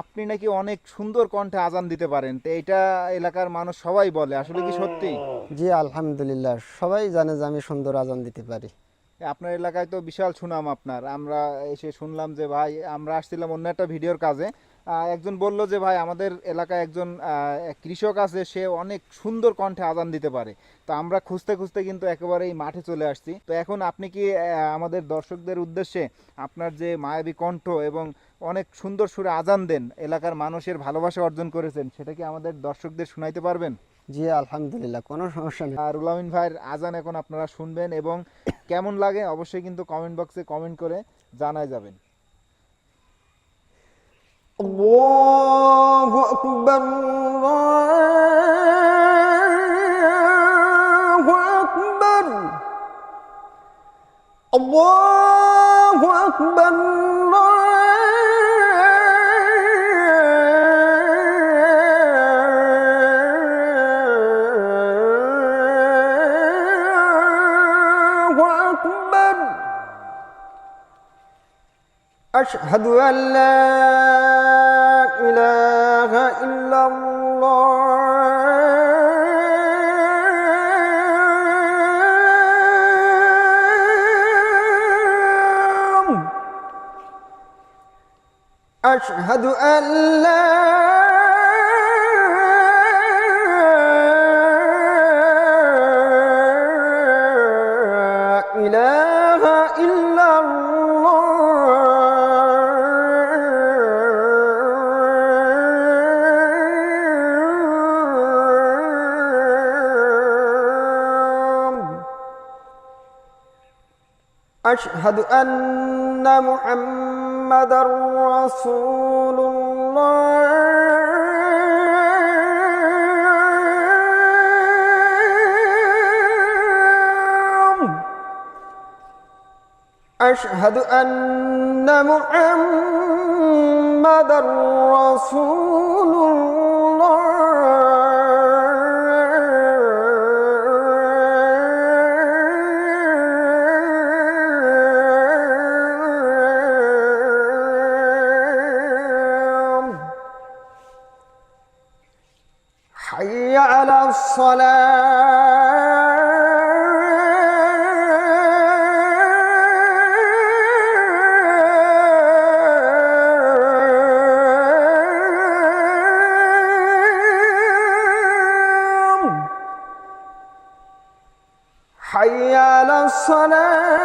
আপনি নাকি অনেক সুন্দর কণ্ঠে আজান দিতে পারেন, তো এটা এলাকার মানুষ সবাই বলে, আসলে কি সত্যি? জি আলহামদুলিল্লাহ, সবাই জানে যে আমি সুন্দর আজান দিতে পারি। আপনার এলাকায় তো বিশাল সুনাম আপনার। আমরা এসে শুনলাম যে ভাই, আমরা আসছিলাম অন্য একটা ভিডিওর কাজে, একজন বলল যে ভাই আমাদের এলাকায় একজন কৃষক আছে, সে অনেক সুন্দর কণ্ঠে আজান দিতে পারে। তো আমরা খুঁজতে খুঁজতে কিন্তু একেবারে এই মাঠে চলে আসছি। তো এখন আপনি কি আমাদের দর্শকদের উদ্দেশ্যে আপনার যে মায়াবী কণ্ঠ এবং অনেক সুন্দর সুরে আজান দেন, এলাকার মানুষের ভালোবাসা অর্জন করেছেন, সেটা কি আমাদের দর্শকদের শোনাইতে পারবেন? জি আলহামদুলিল্লাহ, কোনো সমস্যা নেই। আর রুলামিন ভাইয়ের আজান এখন আপনারা শুনবেন, এবং কেমন লাগে অবশ্যই কিন্তু কমেন্ট বক্সে কমেন্ট করে জানায় যাবেন। আল্লাহু আকবার, আল্লাহু আকবার, আল্লাহু আকবার, আল্লাহু আকবার। أشهد أن لا إله إلا الله. أشهد أن لا إله إلا الله. أشهد أن محمدا رسول الله. أشهد أن محمدا رسول الله. حي على الصلاة. حي على الصلاة.